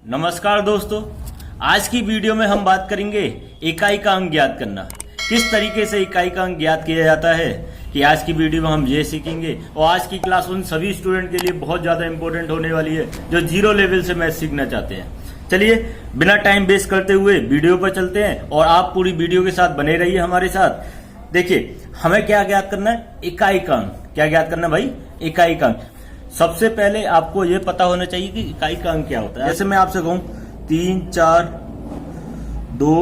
नमस्कार दोस्तों, आज की वीडियो में हम बात करेंगे इकाई का अंक ज्ञात करना। किस तरीके से इकाई का अंक ज्ञात किया जाता है कि आज की वीडियो में हम ये सीखेंगे। और आज की क्लास उन सभी स्टूडेंट के लिए बहुत ज़्यादा इंपॉर्टेंट होने वाली है जो जीरो लेवल से मैथ सीखना चाहते हैं। चलिए बिना टाइम वेस्ट करते हुए वीडियो पर चलते हैं और आप पूरी वीडियो के साथ बने रहिए हमारे साथ। देखिए हमें क्या ज्ञात करना है, इकाई का अंक। क्या ज्ञात करना है भाई? इकाई का अंक। सबसे पहले आपको ये पता होना चाहिए कि इकाई का अंक क्या होता है। जैसे मैं आपसे कहूं 3, 4, 2,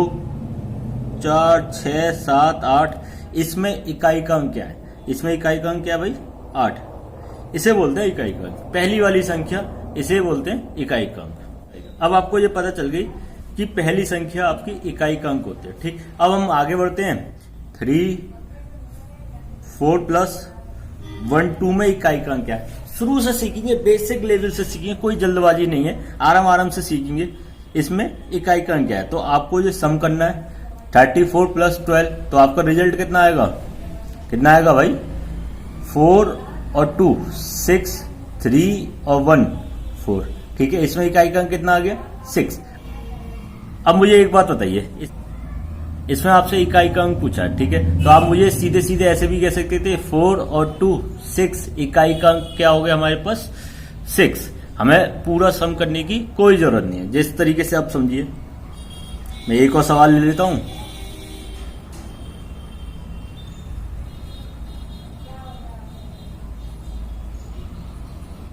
4, 6, 7, 8, इसमें इकाई का अंक क्या है? इसमें इकाई का अंक क्या है भाई? 8। इसे बोलते हैं इकाई का अंक। पहली वाली संख्या इसे बोलते हैं इकाई का अंक। अब आपको ये पता चल गई कि पहली संख्या आपकी इकाई का अंक होती है। ठीक, अब हम आगे बढ़ते हैं। 3, 4 प्लस 1, 2 में इकाई का अंक क्या है? शुरू से सीखेंगे, बेसिक लेवल से सीखेंगे, कोई जल्दबाजी नहीं है, आराम आराम से सीखेंगे। इसमें इकाई का अंक क्या है? तो आपको ये सम करना है 34 प्लस 12, तो आपका रिजल्ट कितना आएगा? कितना आएगा भाई? 4 और 2 6, 3 और 1 4। ठीक है, इसमें इकाई का अंक कितना आ गया? 6। अब मुझे एक बात बताइए, इसमें आपसे इकाई का अंक पूछा है, ठीक है, तो आप मुझे सीधे सीधे ऐसे भी कह सकते थे 4 और 2 6, इकाई का अंक क्या हो गया हमारे पास? 6। हमें पूरा सम करने की कोई जरूरत नहीं है, जिस तरीके से आप समझिए। मैं एक और सवाल ले लेता हूं।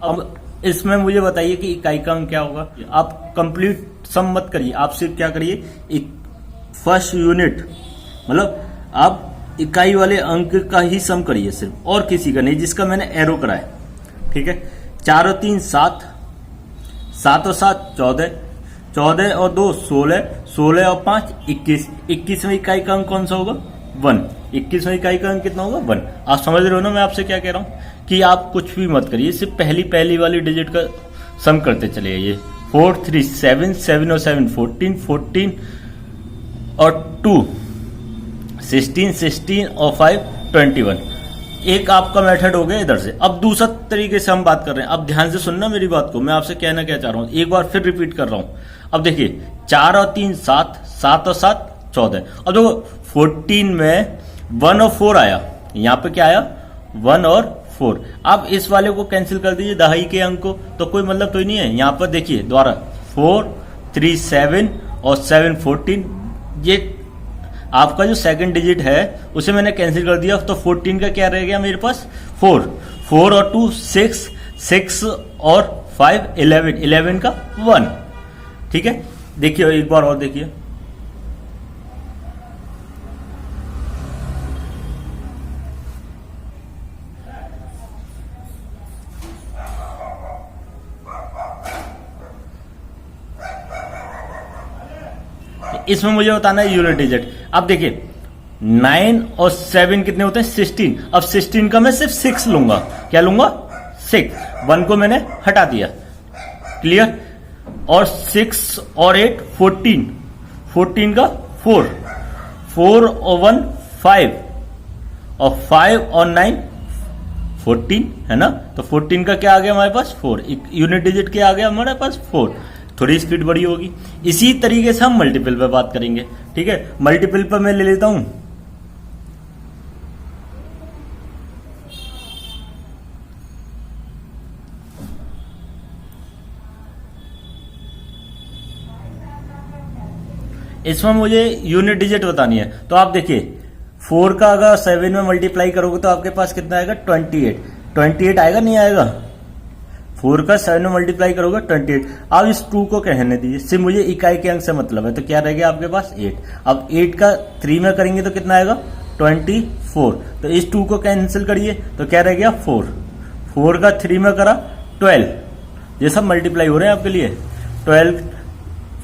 अब इसमें मुझे बताइए कि इकाई का अंक क्या होगा। आप कंप्लीट सम मत करिए, आप सिर्फ क्या करिए, फर्स्ट यूनिट, मतलब आप इकाई वाले अंक का ही सम करिए सिर्फ, और किसी का नहीं, जिसका मैंने एरो करा है। ठीक है, 4 और 3 7, 7 और 7 14, 14 और 2 16, 16 और 5 21, 21 में इकाई का अंक कौन सा होगा? 1। 21 में इकाई का अंक कितना होगा? 1। आप समझ रहे हो ना मैं आपसे क्या कह रहा हूं, कि आप कुछ भी मत करिए, सिर्फ पहली वाली डिजिट का सम करते चले जाइए। 4 3 7, 7 और 7 14, 14 और 2 16, 16 और 5 21। एक आपका मेथड हो गया इधर से। अब दूसरा तरीके से हम बात कर रहे हैं। अब ध्यान से सुनना मेरी बात को, मैं आपसे कहना क्या चाह रहा हूं, एक बार फिर रिपीट कर रहा हूं। अब देखिए 4 और 3 7, 7 और 7 14। अब देखो 14 में 1 और 4 आया, यहां पे क्या आया? 1 और 4। अब इस वाले को कैंसिल कर दीजिए, दहाई के अंक को, तो कोई मतलब तो ही नहीं है। यहां पर देखिए दोबारा 4 3 7 और 7 14, ये आपका जो सेकंड डिजिट है उसे मैंने कैंसिल कर दिया, तो 14 का क्या रह गया मेरे पास? 4 4 और 2 6, 6 और 5 11, 11 का 1। ठीक है, देखिए एक बार और देखिए, इसमें मुझे बताना है यूनिट डिजिट। अब देखिए 9 और 7 कितने होते हैं? 16। अब 16 का मैं सिर्फ 6 लूंगा। क्या लूंगा? 6। 1 को मैंने हटा दिया। क्लियर? और 6 और 8 14, 14 का 4, 4 और 1 5, और 5 और 9 14, है ना? तो 14 का क्या आ गया हमारे पास? 4। यूनिट डिजिट क्या आ गया हमारे पास? 4। थोड़ी स्पीड बड़ी होगी। इसी तरीके से हम मल्टीपल पे बात करेंगे। ठीक है, मल्टीपल पर मैं ले लेता हूं इसमें मुझे यूनिट डिजिट बतानी है। तो आप देखिए 4 का अगर 7 में मल्टीप्लाई करोगे तो आपके पास कितना आएगा? 28। 28 आएगा, नहीं आएगा? 4 का 7 में मल्टीप्लाई करोगे 28। अब इस 2 को कहने दीजिए, सिर्फ मुझे इकाई के अंक से मतलब है, तो क्या रह गया आपके पास? 8। अब 8 का 3 में करेंगे तो कितना आएगा? 24। तो इस 2 को कैंसिल करिए, तो क्या रह गया? 4। 4 का 3 में करा 12। ये सब मल्टीप्लाई हो रहे हैं आपके लिए। 12,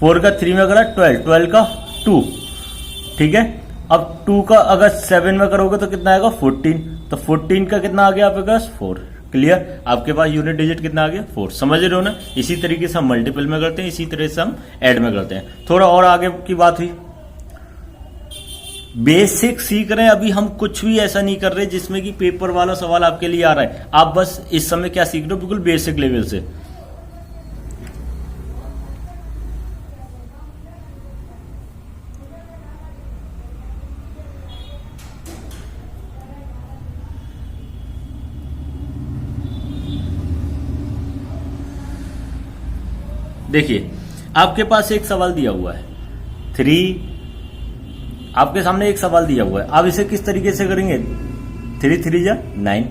4 का 3 में करा 12, 12 का 2। ठीक है, अब 2 का अगर 7 में करोगे तो कितना आएगा? 14। तो 14 का कितना आ गया आपके पास? 4। क्लियर? आपके पास यूनिट डिजिट कितना आ गया? 4। समझ रहे हो ना? इसी तरीके से हम मल्टीपल में करते हैं, इसी तरह से हम ऐड में करते हैं। थोड़ा और आगे की बात हुई, बेसिक सीख रहे हैं अभी हम, कुछ भी ऐसा नहीं कर रहे जिसमें कि पेपर वाला सवाल आपके लिए आ रहा है। आप बस इस समय क्या सीख रहे हो? बिल्कुल बेसिक लेवल से। देखिए आपके पास एक सवाल दिया हुआ है 3, आपके सामने एक सवाल दिया हुआ है। आप इसे किस तरीके से करेंगे? 3 3 जा 9,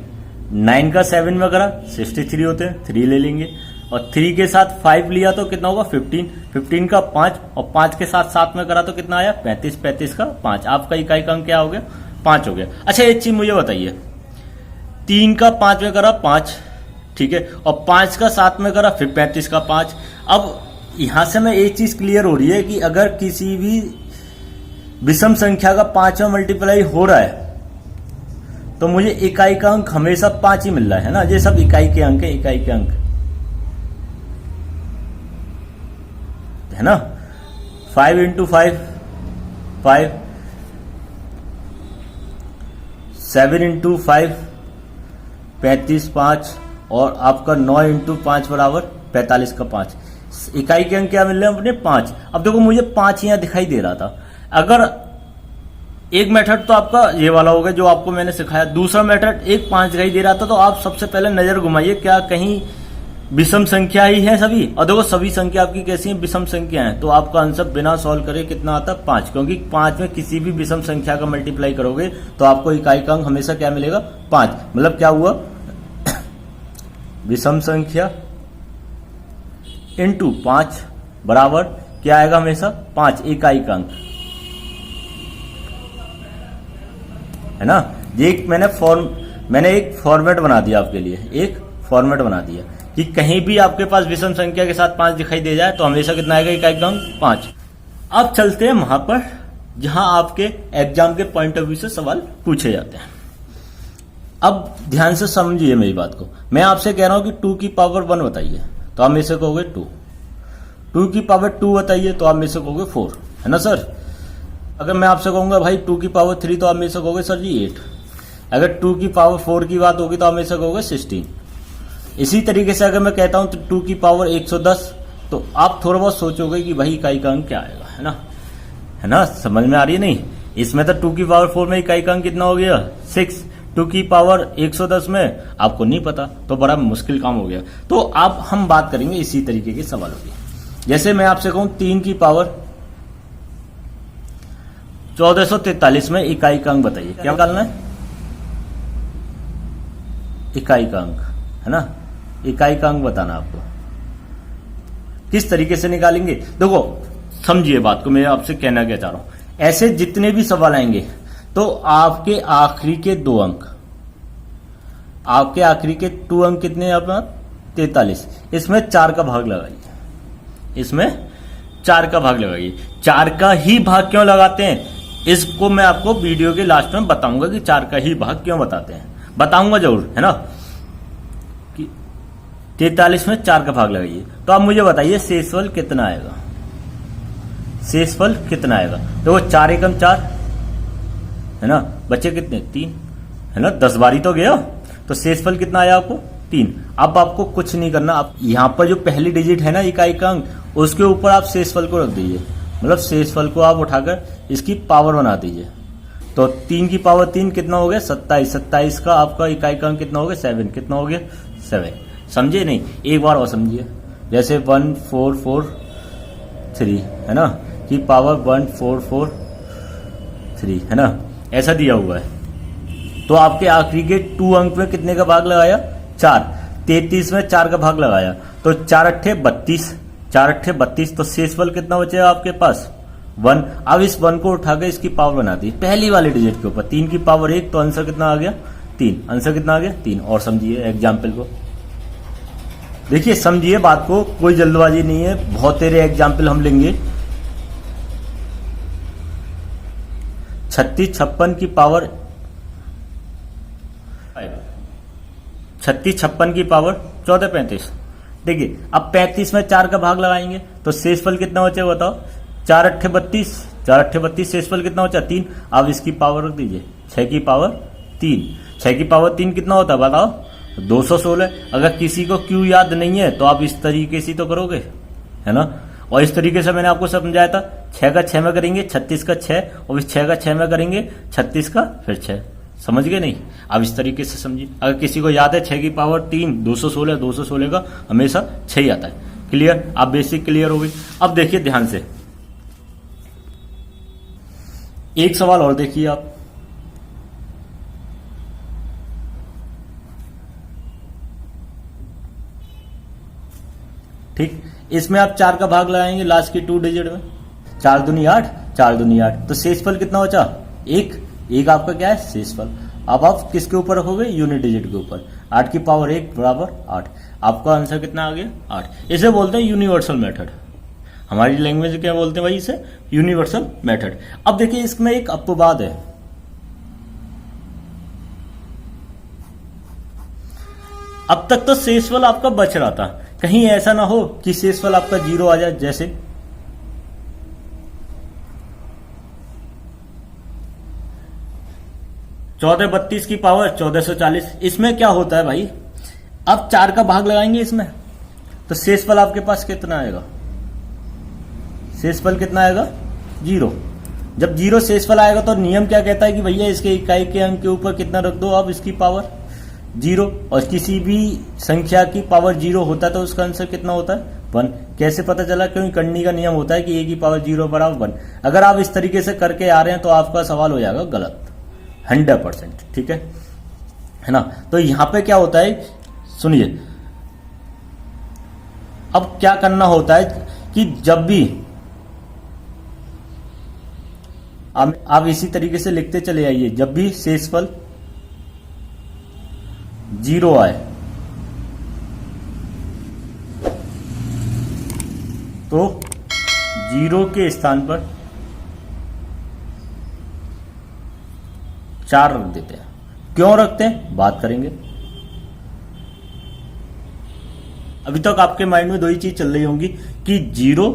9 का 7 में करा 63 होते हैं, 3 ले लेंगे और 3 के साथ 5 लिया तो कितना होगा 15, 15 का 5 और 5 के साथ 7 में करा तो कितना आया 35, 35 का 5। आपका इकाई का अंक क्या हो गया? 5 हो गया। अच्छा एक चीज मुझे बताइए, 3 का 5 में करा 5, ठीक है, और 5 का 7 में करा फिर 35 का 5। अब यहां से मैं एक चीज क्लियर हो रही है कि अगर किसी भी विषम संख्या का 5वां मल्टीप्लाई हो रहा है तो मुझे इकाई का अंक हमेशा 5 ही मिल रहा है ना। ये सब इकाई के अंक है, इकाई के अंक है ना। 5 इंटू 5 5, 7 इंटू 5 35 5 और आपका 9 इंटू 5 बराबर 45 का 5। इकाई के अंक क्या मिल रहे हैं अपने 5। अब देखो मुझे 5 यहां दिखाई दे रहा था। अगर एक मेथड तो आपका ये वाला हो गया जो आपको मैंने सिखाया, दूसरा मेथड एक 5 दिखाई दे रहा था तो आप सबसे पहले नजर घुमाइए क्या कहीं विषम संख्या ही है सभी। और देखो सभी संख्या आपकी कैसी है? विषम संख्या है। तो आपका आंसर बिना सॉल्व करे कितना आता है? 5, क्योंकि 5 में किसी भी विषम संख्या का मल्टीप्लाई करोगे तो आपको इकाई का अंक हमेशा क्या मिलेगा? 5। मतलब क्या हुआ? विषम संख्या इंटू 5 बराबर क्या आएगा? हमेशा 5 इकाई का अंक, है ना। ये मैंने एक फॉर्मेट बना दिया आपके लिए, एक फॉर्मेट बना दिया कि कहीं भी आपके पास विषम संख्या के साथ 5 दिखाई दे जाए तो हमेशा कितना आएगा इकाई का अंक? 5। अब चलते हैं वहां पर जहां आपके एग्जाम के पॉइंट ऑफ व्यू से सवाल पूछे जाते हैं। अब ध्यान से समझिए मेरी बात को। मैं आपसे कह रहा हूं कि 2 की पावर 1 बताइए तो आप में से कहोगे 2, 2 की पावर 2 बताइए तो आप में से कहोगे 4, है ना सर। अगर मैं आपसे कहूंगा भाई 2 की पावर 3 तो आप में से कहोगे सर जी 8। अगर 2 की पावर 4 की बात होगी तो आप में से कहोगे 16। इसी तरीके से अगर मैं कहता हूं तो 2 की पावर 110 तो आप थोड़ा बहुत सोचोगे कि भाई इकाई का अंक क्या आएगा, है ना। समझ में आ रही है? नहीं, इसमें तो 2 की पावर 4 में इकाई का अंक कितना हो गया? 6। 2 की पावर 110 में आपको नहीं पता तो बड़ा मुश्किल काम हो गया। तो अब हम बात करेंगे इसी तरीके के सवालों की। जैसे मैं आपसे कहूं 3 की पावर 1443 में इकाई का अंक बताइए। क्या निकालना है? इकाई का अंक, है ना। इकाई का अंक बताना आपको। किस तरीके से निकालेंगे? देखो समझिए बात को, मैं आपसे कहना क्या चाह रहा हूं। ऐसे जितने भी सवाल आएंगे तो आपके आखिरी के 2 अंक, आपके आखिरी के 2 अंक कितने हैं अपना? 43। इसमें 4 का भाग लगाइए, इसमें 4 का भाग लगाइए। 4 का ही भाग क्यों लगाते हैं इसको मैं आपको वीडियो के लास्ट में बताऊंगा कि 4 का ही भाग क्यों बताते हैं, बताऊंगा जरूर, है ना। कि 43 में 4 का भाग लगाइए तो आप मुझे बताइए शेषफल कितना आएगा? शेषफल कितना आएगा? देखो 4 एकम 4, है ना। बच्चे कितने? 3, है ना। 10 बारी तो गया तो शेषफल कितना आया आपको? 3। अब आपको कुछ नहीं करना, आप यहां पर जो पहली डिजिट है ना इकाई का अंक उसके ऊपर आप शेषफल को रख दीजिए। मतलब शेषफल को आप उठाकर इसकी पावर बना दीजिए। तो 3 की पावर 3 कितना हो गया? 27। 27 का आपका इकाई का अंक कितना हो गया? 7। कितना हो गया? 7। समझे नहीं? एक बार और समझिए। जैसे 1443 है ना की पावर 1443 है ना, ऐसा दिया हुआ है। तो आपके आखिरी के 2 अंक में कितने का भाग लगाया? 4। 33 में 4 का भाग लगाया तो 4 अट्ठे 32, 4 अट्ठे 32। तो शेषफल कितना बचेगा आपके पास? 1। अब इस 1 को उठाकर इसकी पावर बना दी पहली वाली डिजिट के ऊपर। 3 की पावर 1 तो आंसर कितना आ गया? 3। आंसर कितना आ गया? 3। और समझिए एग्जाम्पल को, देखिए समझिए बात को, कोई जल्दबाजी नहीं है, बहुत तेरे एग्जाम्पल हम लेंगे। 36 56 की पावर 36 56 की पावर 14 35। देखिए अब 35 में 4 का भाग लगाएंगे तो शेषफल कितना बचे बताओ? 4 अट्ठे 32, 4 अट्ठे 32। शेषफल कितना बचा? 3। अब इसकी पावर रख दीजिए 6 की पावर 3। 6 की पावर 3 कितना होता है बताओ? 216। अगर किसी को क्यू याद नहीं है तो आप इस तरीके से तो करोगे, है ना। और इस तरीके से मैंने आपको समझाया था। 6 का 6 में करेंगे 36 का 6 और इस 6 का 6 में करेंगे 36 का फिर 6। समझ गए नहीं? अब इस तरीके से समझिए। अगर किसी को याद है 6 की पावर 3 216, 216 का हमेशा 6 ही आता है। क्लियर, आप बेसिक क्लियर हो गई। अब देखिए ध्यान से, एक सवाल और देखिए आप, ठीक, इसमें आप 4 का भाग लगाएंगे लास्ट की 2 डिजिट में, 4 दूनी 8, 4 दूनी 8, तो शेषफल कितना बचा? एक आपका क्या है? शेषफल। अब आप किसके ऊपर रखोगे? यूनिट डिजिट के ऊपर। 8 की पावर 1 बराबर 8। आपका आंसर कितना आ गया? 8। इसे बोलते हैं यूनिवर्सल मेथड। हमारी लैंग्वेज में क्या बोलते हैं भाई? इसे यूनिवर्सल मेथड। अब देखिए इसमें एक अपवाद है, अब तक तो शेषफल आपका बच रहा था, कहीं ऐसा ना हो कि शेषफल आपका 0 आ जाए। जैसे 1432 की पावर 1440, इसमें क्या होता है भाई? अब 4 का भाग लगाएंगे इसमें, तो शेषफल आपके पास कितना आएगा? शेषफल कितना आएगा? 0। जब 0 शेषफल आएगा तो नियम क्या कहता है कि भैया इसके इकाई के अंक के ऊपर कितना रख दो आप? इसकी पावर 0। और किसी भी संख्या की पावर 0 होता है तो उसका आंसर कितना होता है? 1। कैसे पता चला? क्योंकि करनी का नियम होता है कि a की पावर 0 बराबर 1। अगर आप इस तरीके से करके आ रहे हैं तो आपका सवाल हो जाएगा गलत 100%, ठीक है ना। तो यहां पे क्या होता है, सुनिए, अब क्या करना होता है कि जब भी आप इसी तरीके से लिखते चले आइए, जब भी शेषफल 0 आए तो 0 के स्थान पर 4 रख देते हैं। क्यों रखते हैं बात करेंगे। अभी तक आपके माइंड में 2 ही चीज चल रही होंगी कि 0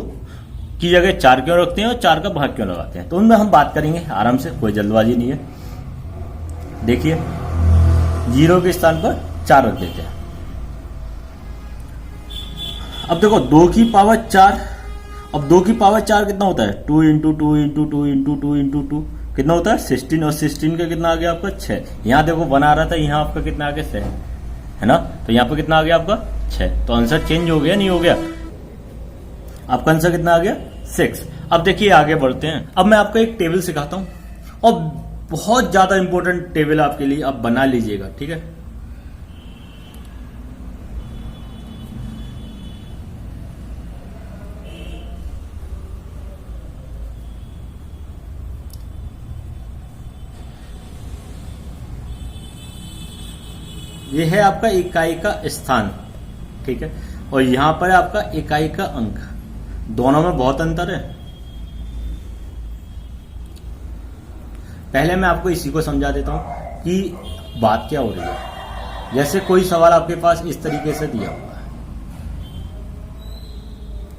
की जगह 4 क्यों रखते हैं और 4 का भाग क्यों लगाते हैं, तो उनमें हम बात करेंगे आराम से, कोई जल्दबाजी नहीं है। देखिए 0 के स्थान पर 4 रख देते हैं। अब देखो 2 की पावर 4, अब 2 की पावर 4 कितना होता है? 2 इंटू 2 इंटू 2 इंटू 2 इंटू 2 कितना होता है? 16। और 16 का कितना आ गया आपका? 6। यहां देखो 1 आ रहा था, यहां आपका कितना आ गया? 6 है ना। तो यहां पर कितना आ गया आपका? 6। तो आंसर चेंज हो गया नहीं हो गया? आपका आंसर कितना आ गया? 6। अब देखिए आगे बढ़ते हैं। अब मैं आपको एक टेबल सिखाता हूं और बहुत ज्यादा इंपॉर्टेंट टेबल आपके लिए, आप बना लीजिएगा, ठीक है। ये है आपका इकाई का स्थान, ठीक है, और यहां पर है आपका इकाई का अंक। दोनों में बहुत अंतर है। पहले मैं आपको इसी को समझा देता हूं कि बात क्या हो रही है। जैसे कोई सवाल आपके पास इस तरीके से दिया हुआ है,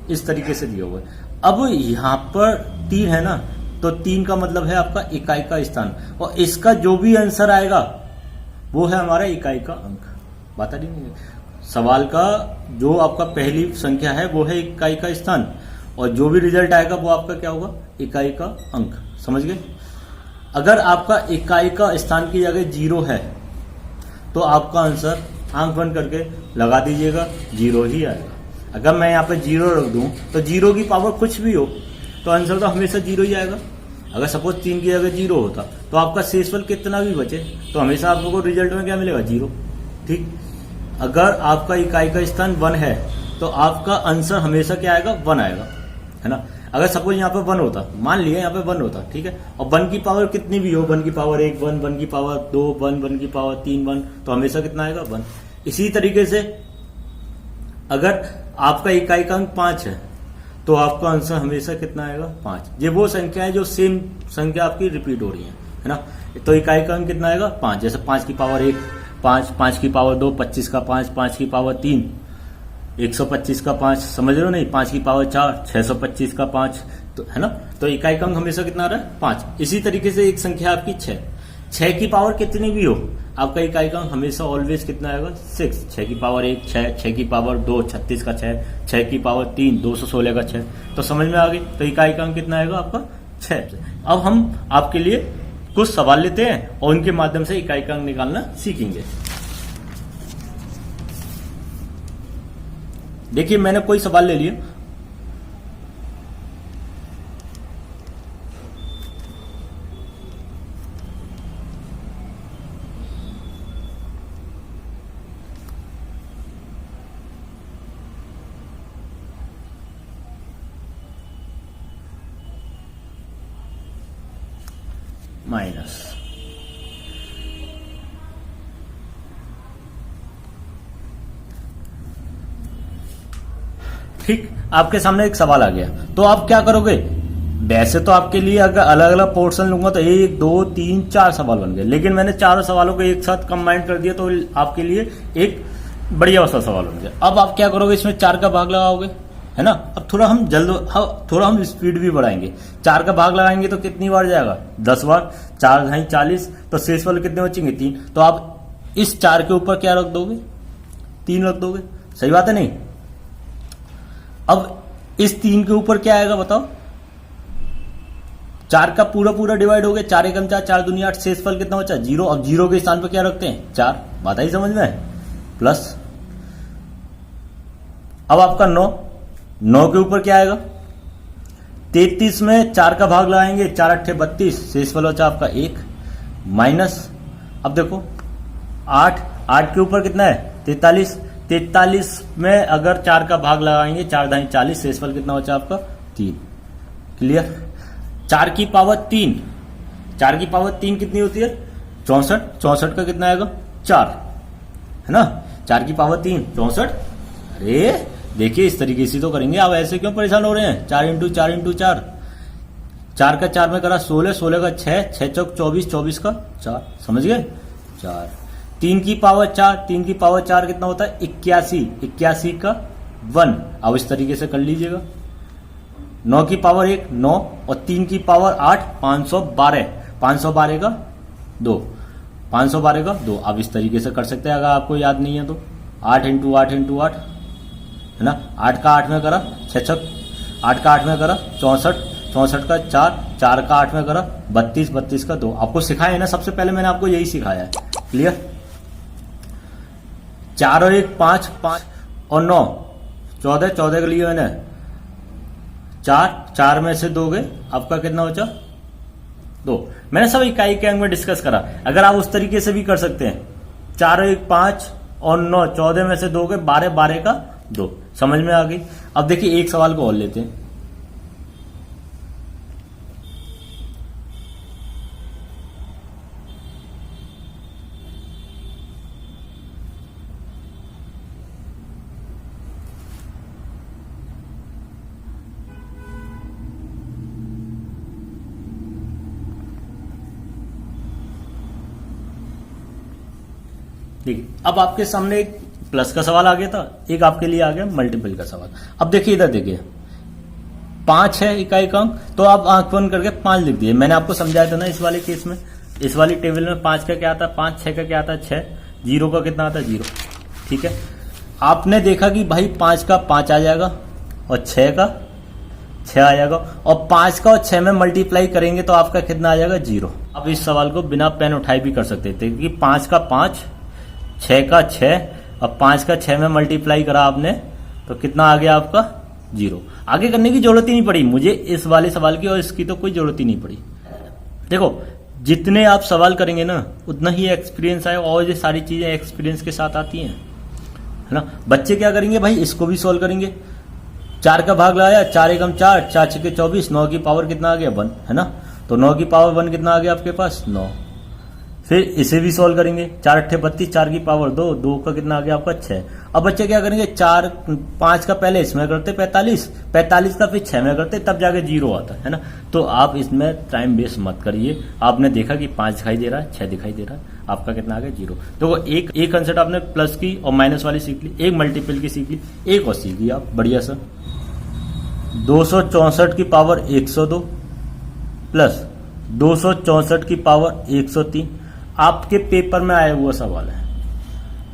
इस तरीके से दिया हुआ है। अब यहां पर 3 है ना, तो 3 का मतलब है आपका इकाई का स्थान, और इसका जो भी आंसर आएगा वो है हमारा इकाई का अंक। बात आ रही नहीं है? सवाल का जो आपका पहली संख्या है वो है इकाई का स्थान, और जो भी रिजल्ट आएगा वो आपका क्या होगा? इकाई का अंक। समझ गए? अगर आपका इकाई का स्थान की जगह 0 है तो आपका आंसर आंख बंद करके लगा दीजिएगा, 0 ही आएगा। अगर मैं यहाँ पे 0 रख दूं तो 0 की पावर कुछ भी हो तो आंसर तो हमेशा 0 ही आएगा। अगर सपोज 3 की जगह 0 होता तो आपका शेषफल कितना भी बचे तो हमेशा आपको रिजल्ट में क्या मिलेगा? 0। ठीक। अगर आपका इकाई का स्थान 1 है तो आपका आंसर हमेशा क्या आएगा? 1 आएगा, है ना। अगर सपोज यहाँ पे 1 होता, मान लिया यहाँ पे 1 होता, ठीक है, और 1 की पावर कितनी भी हो, 1 की पावर 1 1, 1 की पावर 2 1, 1 की पावर 3 1, तो हमेशा कितना आएगा? 1। इसी तरीके से अगर आपका इकाई का अंक 5 है तो आपका आंसर हमेशा कितना आएगा? 5। ये वो संख्या है जो सेम संख्या आपकी रिपीट हो रही है ना। तो इकाई का अंक कितना आएगा? 5। जैसे 5 की पावर 1 5, 5 की पावर 2 25 का 5, 5 की पावर 3 125 का 5, समझ रहे हो नहीं? 5 की पावर 4 625 का 5, तो है ना। तो इकाई का अंक हमेशा कितना आ रहा है? 5। इसी तरीके से एक संख्या आपकी 6 की पावर कितनी भी हो, आपका इकाई का अंक हमेशा ऑलवेज कितना आएगा? 6। 6 की पावर 1 6, 6 की पावर 2 36 का 6, 6 की पावर 3 216 का 6, तो समझ में आ गई। तो इकाई का अंक कितना आएगा आपका? 6। अब हम आपके लिए कुछ सवाल लेते हैं और उनके माध्यम से इकाई का अंक निकालना सीखेंगे। देखिए मैंने कोई सवाल ले लिया, माइनस, ठीक। आपके सामने एक सवाल आ गया, तो आप क्या करोगे? वैसे तो आपके लिए अगर अलग अलग पोर्शन लूंगा तो 1 2 3 4 सवाल बन गए, लेकिन मैंने चारों सवालों को एक साथ कंबाइन कर दिया तो आपके लिए एक बढ़िया सा सवाल बन गया। अब आप क्या करोगे? इसमें 4 का भाग लगाओगे, है ना। अब थोड़ा हम स्पीड भी बढ़ाएंगे। 4 का भाग लगाएंगे तो कितनी बार जाएगा? 10 बार। 4 × 40, तो शेष वाले कितने बचेंगे? 3। तो आप इस 4 के ऊपर क्या रख दोगे? 3 रख दोगे। सही बात है नहीं? अब इस 3 के ऊपर क्या आएगा बताओ? 4 का पूरा डिवाइड हो गया। 4 एकम 4, 4 दूनी 8, शेष फल कितना बचा? 0। अब 0 के स्थान पर क्या रखते हैं? 4। बात आई समझ में? प्लस अब आपका 9 के ऊपर क्या आएगा? 33 में 4 का भाग लगाएंगे, 4 × 8 = 32, शेष फल बचा आपका 1, माइनस अब देखो 8 के ऊपर कितना है? 43। 43 में अगर 4 का भाग लगाएंगे, 4 × 40, शेष फल कितना बचा आपका? 3। क्लियर? 4 की पावर 3, 4 की पावर 3 कितनी होती है? 64। 64 का कितना आएगा? 4, है ना। 4 की पावर 3 64। अरे देखिए इस तरीके से तो करेंगे, आप ऐसे क्यों परेशान हो रहे हैं? 4 × 4 × 4, 4 का 4 में करा 16, 16 का 6, 6 चौक 24, 24 का 4, समझ गए? 4। 3 की पावर 4, 3 की पावर 4 कितना होता है? 81, 81 का 1। अब इस तरीके से कर लीजिएगा। 9 की पावर 1 9, और 3 की पावर 8 512, 512 का 2, 512 का 2। आप इस तरीके से कर सकते हैं अगर आपको याद नहीं है तो। 8 × 8 × 8, है ना। 8 का 8 में करा 6, 8 का 8 में करा 64, 64 का 4, 4 का 8 में करा 32, 32 का 2। आपको सिखाया है ना, सबसे पहले मैंने आपको यही सिखाया है। क्लियर? 4 और 1 5, 5 और 9 14, 14 के लिए मैंने 4 में से 2 गए, आपका कितना बचा? 2। मैंने सब इकाई के अंक में डिस्कस करा। अगर आप उस तरीके से भी कर सकते हैं, 4 और 1 5 और 9 14 में से 2 गए, 12, 12 का 2। समझ में आ गई? अब देखिए एक सवाल को और लेते हैं। ठीक है, अब आपके सामने एक प्लस का सवाल आ गया था, एक आपके लिए आ गया मल्टीपल का सवाल। अब देखिए इधर देखिए 5 है इकाई का अंक, तो आप आंख बंद करके 5 लिख दिए। मैंने आपको समझाया था ना इस वाले केस में, इस वाली टेबल में 5 का क्या आता है? 5, 6 का क्या आता है? 6, 0 का कितना आता है? 0। ठीक है, आपने देखा कि भाई 5 का 5 आ जाएगा और 6 का 6 आ जाएगा, और 5 का और 6 में मल्टीप्लाई करेंगे तो आपका कितना आ जाएगा? 0। अब इस सवाल को बिना पेन उठाए भी कर सकते थे कि 5 का 5, 6 का 6, अब 5 का 6 में मल्टीप्लाई करा आपने तो कितना आ गया आपका? 0। आगे करने की जरूरत ही नहीं पड़ी मुझे इस वाले सवाल की, और इसकी तो कोई जरूरत ही नहीं पड़ी। देखो जितने आप सवाल करेंगे ना उतना ही एक्सपीरियंस आएगा, और ये सारी चीजें एक्सपीरियंस के साथ आती हैं, है ना। बच्चे क्या करेंगे भाई? इसको भी सॉल्व करेंगे। 4 का भाग लगाया, 4 एकम 4, 4 छके 24, 9 की पावर कितना आ गया? 1, है ना। तो 9 की पावर 1 कितना आ गया आपके पास? 9। फिर इसे भी सॉल्व करेंगे, 4 × 8 = 32, 4 की पावर 2, 2 का कितना आ गया आपका? 6। अब बच्चे क्या करेंगे? 5 का पहले इसमें करते 45, 45 का फिर 6 में करते, तब जाके 0 आता है ना। तो आप इसमें टाइम वेस्ट मत करिए। आपने देखा कि 5 दिखाई दे रहा है, 6 दिखाई दे रहा है, आपका कितना आ गया? 0। तो एक कंसेप्ट आपने प्लस की और माइनस वाली सीख ली, एक मल्टीपल की सीख ली, एक और सीखी आप बढ़िया सा। 264 की पावर 102 प्लस 264 की पावर 103 आपके पेपर में आया हुआ सवाल है।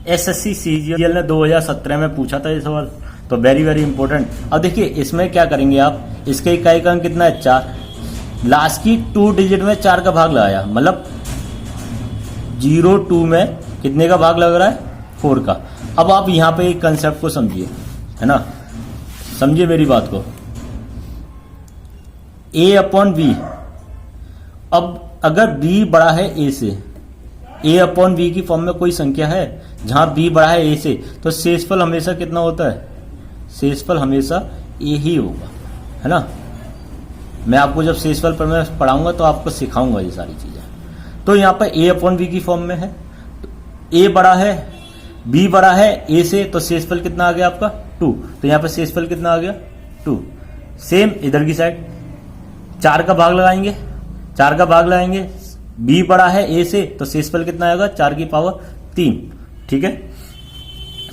एसएससी सीजीएल ने 2017 में पूछा था ये सवाल, तो वेरी वेरी इंपॉर्टेंट। अब देखिए इसमें क्या करेंगे आप, इसके इकाई का अंक कितना है? 4। लास्ट की 2 डिजिट में 4 का भाग लगाया, मतलब 02 में कितने का भाग लग रहा है? 4 का। अब आप यहां पे एक कंसेप्ट को समझिए, है ना, समझिए मेरी बात को। a अपॉन बी, अब अगर b बड़ा है a से, a अपॉन बी की फॉर्म में कोई संख्या है जहां b बड़ा है a से, तो शेषफल हमेशा कितना होता है, शेषफल हमेशा a ही होगा, है ना। मैं आपको जब शेषफल पर मैं पढ़ाऊंगा तो आपको सिखाऊंगा ये सारी चीजें। तो यहाँ पर a अपॉन बी की फॉर्म में है, a बड़ा है, b बड़ा है a से, तो शेषफल कितना आ गया आपका 2, तो यहाँ पर शेषफल कितना आ गया 2। सेम इधर की साइड 4 का भाग लगाएंगे, 4 का भाग लगाएंगे, b बड़ा है a से, तो शेषफल कितना आएगा 4 की पावर 3, ठीक है।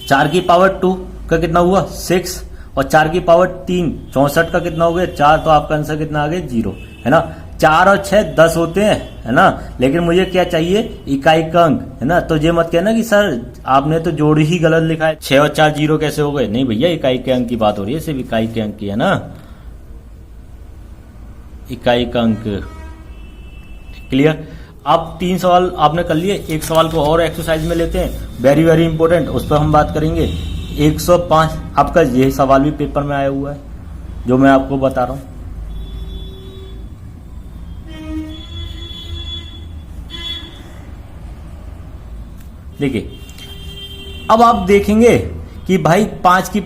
4 की पावर 2 का कितना हुआ 6, और 4 की पावर 3 64 का कितना हो गया 4, तो आपका आंसर कितना आ गया 0, है ना। 4 और 6 10 होते हैं, है ना, लेकिन मुझे क्या चाहिए इकाई का अंक, है ना। तो ये मत कहना कि सर आपने तो जोड़ ही गलत लिखा है, 6 और 4 0 कैसे हो गए, नहीं भैया इकाई के अंक की बात हो रही है, सिर्फ इकाई के अंक की, है ना, इकाई का अंक। क्लियर। अब 3 सवाल आपने कर लिए, एक सवाल को और एक्सरसाइज में लेते हैं, वेरी वेरी इंपॉर्टेंट, उस पर हम बात करेंगे। 105 आपका यह सवाल भी पेपर में आया हुआ है जो मैं आपको बता रहा हूं। देखिए अब आप देखेंगे कि भाई 5 की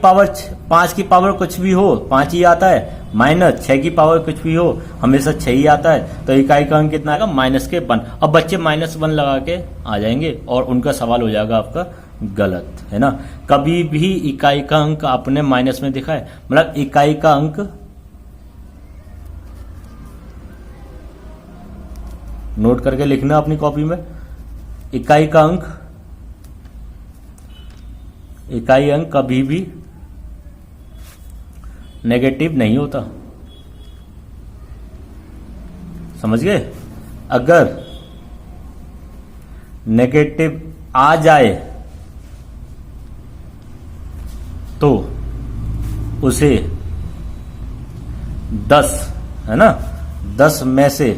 पावर कुछ भी हो 5 ही आता है, माइनस 6 की पावर कुछ भी हो हमेशा 6 ही आता है, तो इकाई का अंक कितना आएगा -1। अब बच्चे -1 लगा के आ जाएंगे और उनका सवाल हो जाएगा आपका गलत, है ना। कभी भी इकाई का अंक आपने माइनस में दिखा है, मतलब इकाई का अंक नोट करके लिखना अपनी कॉपी में, इकाई का अंक, इकाई अंक कभी भी नेगेटिव नहीं होता, समझ गए। अगर नेगेटिव आ जाए तो उसे 10, है ना, 10 में से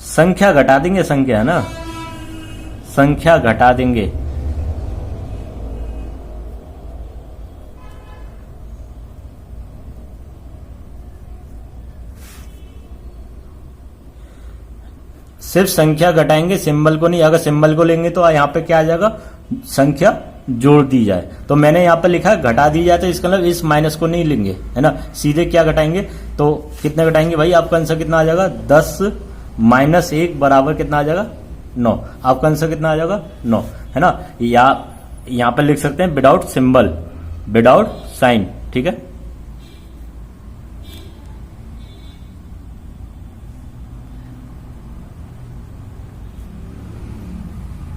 संख्या घटा देंगे, संख्या, है ना, संख्या घटा देंगे। सिर्फ संख्या घटाएंगे, सिंबल को नहीं। अगर सिंबल को लेंगे तो यहां पे क्या आ जाएगा, संख्या जोड़ दी जाए, तो मैंने यहां पे लिखा है घटा दी जाए, तो इसका मतलब इस माइनस को नहीं लेंगे, है ना, सीधे क्या घटाएंगे, तो कितने घटाएंगे भाई, आपका आंसर कितना आ जाएगा 10 - 1 बराबर कितना आ जाएगा 9, आपका आंसर कितना आ जाएगा 9, है ना। या यहां पर लिख सकते हैं विदाउट सिंबल, विदाउट साइन, ठीक है।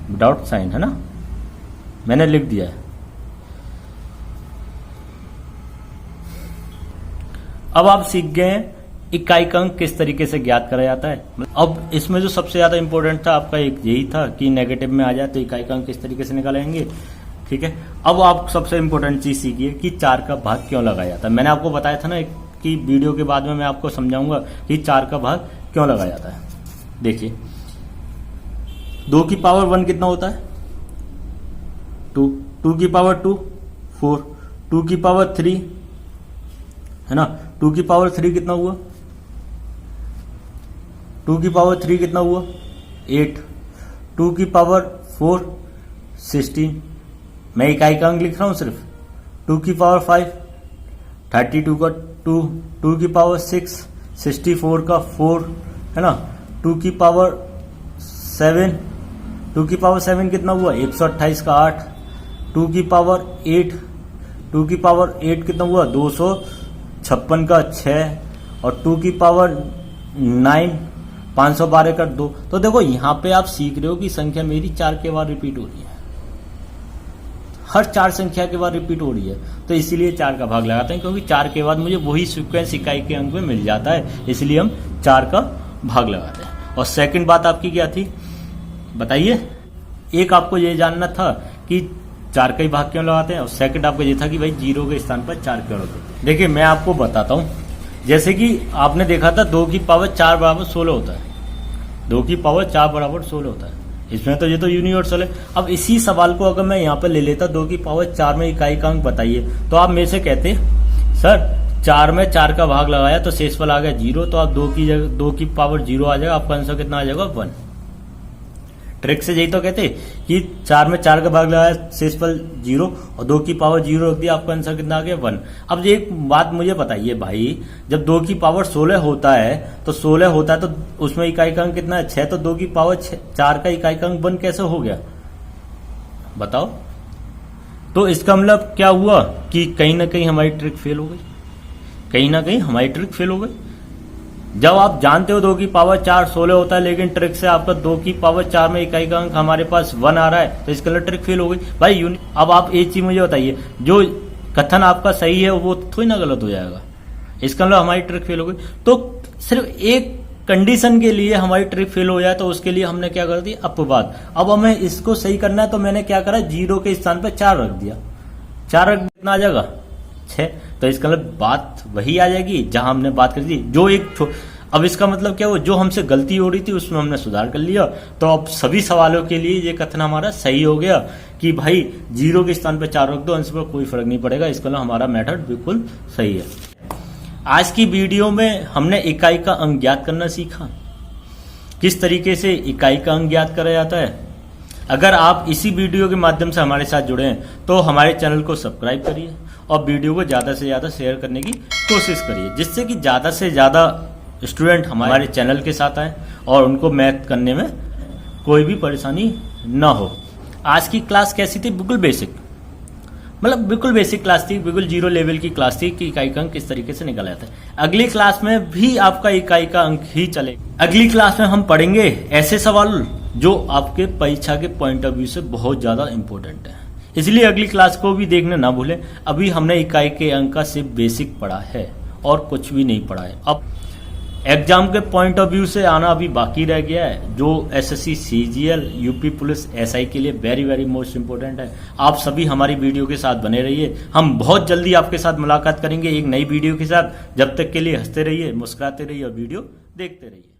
विदाउट साइन, है ना, मैंने लिख दिया है। अब आप सीख गए हैं इकाई का अंक किस तरीके से ज्ञात करा जाता है। अब इसमें जो सबसे ज्यादा इंपॉर्टेंट था आपका एक यही था कि नेगेटिव में आ जाए तो इकाई का अंक किस तरीके से निकालेंगे, ठीक है। अब आप सबसे इंपॉर्टेंट चीज सीखिए कि 4 का भाग क्यों लगाया जाता है। मैंने आपको बताया था ना कि वीडियो के बाद में मैं आपको समझाऊंगा कि 4 का भाग क्यों लगाया जाता है। देखिए 2 की पावर 1 कितना होता है 2, 2 की पावर 2 4, 2 की पावर 3, है ना, 2 की पावर 3 कितना हुआ, 2 की पावर 3 कितना हुआ 8, 2 की पावर 4 16, मैं इकाई का अंक लिख रहा हूं सिर्फ। 2 की पावर 5 32 का 2, 2 की पावर 6 64 का 4, है ना, 2 की पावर 7, 2 की पावर 7 कितना हुआ 128 का 8, 2 की पावर 8, 2 की पावर 8 कितना हुआ 256 का 6, और 2 की पावर 9 512 का 2। तो देखो यहां पे आप सीख रहे हो कि संख्या मेरी 4 के बाद रिपीट हो रही है, हर 4 संख्या के बाद रिपीट हो रही है, तो इसीलिए 4 का भाग लगाते हैं, क्योंकि 4 के बाद मुझे वही सीक्वेंस इकाई के अंक में मिल जाता है, इसलिए हम 4 का भाग लगाते हैं। और सेकंड बात आपकी क्या थी बताइए। एक आपको ये जानना था कि 4 का ही भाग क्यों लगाते हैं, और सेकंड आपको ये था कि भाई 0 के स्थान पर 4 क्यों लगाते हैं। देखिए मैं आपको बताता हूं, जैसे कि आपने देखा था 2 की पावर 4 बराबर 16 होता है, 2 की पावर 4 बराबर 16 होता है, इसमें तो ये तो यूनिवर्सल है। अब इसी सवाल को अगर मैं यहाँ पर ले लेता 2 की पावर 4 में इकाई का अंक बताइए, तो आप मेरे से कहते सर 4 में 4 का भाग लगाया तो शेषफल आ गया 0, तो आप 2 की पावर 0 आ जाएगा, आपका आंसर कितना आ जाएगा 1। ट्रिक से यही तो कहते कि 4 में 4 का भाग लगाया शेषफल 0 और 2 की पावर 0 रख दिया, आपका आंसर कितना आ गया 1। अब एक बात मुझे बताइए भाई, जब 2 की पावर 16 होता है तो 16 होता है तो उसमें इकाई का अंक कितना है 6, तो 2 की पावर 4 का इकाई का अंक 1 कैसे हो गया बताओ। तो इसका मतलब क्या हुआ कि कहीं ना कहीं हमारी ट्रिक फेल हो गई, कहीं ना कहीं हमारी ट्रिक फेल हो गई। जब आप जानते हो 2 की पावर 4 16 होता है, लेकिन ट्रिक से आपका 2 की पावर 4 में इकाई का अंक हमारे पास 1 आ रहा है, तो इसका ट्रिक फेल हो गई भाई। अब आप एक चीज मुझे बताइए, जो कथन आपका सही है वो थोड़ी ना गलत हो जाएगा, इसका मतलब हमारी ट्रिक फेल हो गई। तो सिर्फ एक कंडीशन के लिए हमारी ट्रिक फेल हो जाए तो उसके लिए हमने क्या कर दिया अपवाद। अब हमें इसको सही करना है तो मैंने क्या करा, 0 के स्थान पर 4 रख दिया, 4 रख कितना आ जाएगा 6, तो इसका मतलब बात वही आ जाएगी जहां हमने बात कर दी। जो एक अब इसका मतलब क्या हुआ, जो हमसे गलती हो रही थी उसमें हमने सुधार कर लिया, तो अब सभी सवालों के लिए ये कथन हमारा सही हो गया कि भाई 0 के स्थान पर 4 रख दो, आंसर पर कोई फर्क नहीं पड़ेगा। इसका मतलब हमारा मेथड बिल्कुल सही है। आज की वीडियो में हमने इकाई का अंक ज्ञात करना सीखा, किस तरीके से इकाई का अंक ज्ञात करा जाता है। अगर आप इसी वीडियो के माध्यम से हमारे साथ जुड़े हैं तो हमारे चैनल को सब्सक्राइब करिए और वीडियो को ज्यादा से ज्यादा शेयर करने की कोशिश करिए, जिससे कि ज्यादा से ज्यादा स्टूडेंट हमारे चैनल के साथ आए और उनको मैथ करने में कोई भी परेशानी ना हो। आज की क्लास कैसी थी, बिल्कुल बेसिक, मतलब बिल्कुल बेसिक क्लास थी, बिल्कुल 0 लेवल की क्लास थी कि इकाई का अंक किस तरीके से निकाला जाता है। अगली क्लास में भी आपका इकाई का अंक ही चलेगा। अगली क्लास में हम पढ़ेंगे ऐसे सवाल जो आपके परीक्षा के पॉइंट ऑफ व्यू से बहुत ज्यादा इंपॉर्टेंट है, इसलिए अगली क्लास को भी देखना ना भूलें। अभी हमने इकाई के अंक का सिर्फ बेसिक पढ़ा है और कुछ भी नहीं पढ़ा है। अब एग्जाम के पॉइंट ऑफ व्यू से आना अभी बाकी रह गया है, जो SSC CGL UP police SI के लिए वेरी वेरी मोस्ट इंपोर्टेंट है। आप सभी हमारी वीडियो के साथ बने रहिए, हम बहुत जल्दी आपके साथ मुलाकात करेंगे एक नई वीडियो के साथ। जब तक के लिए हंसते रहिए, मुस्कुराते रहिए और वीडियो देखते रहिए।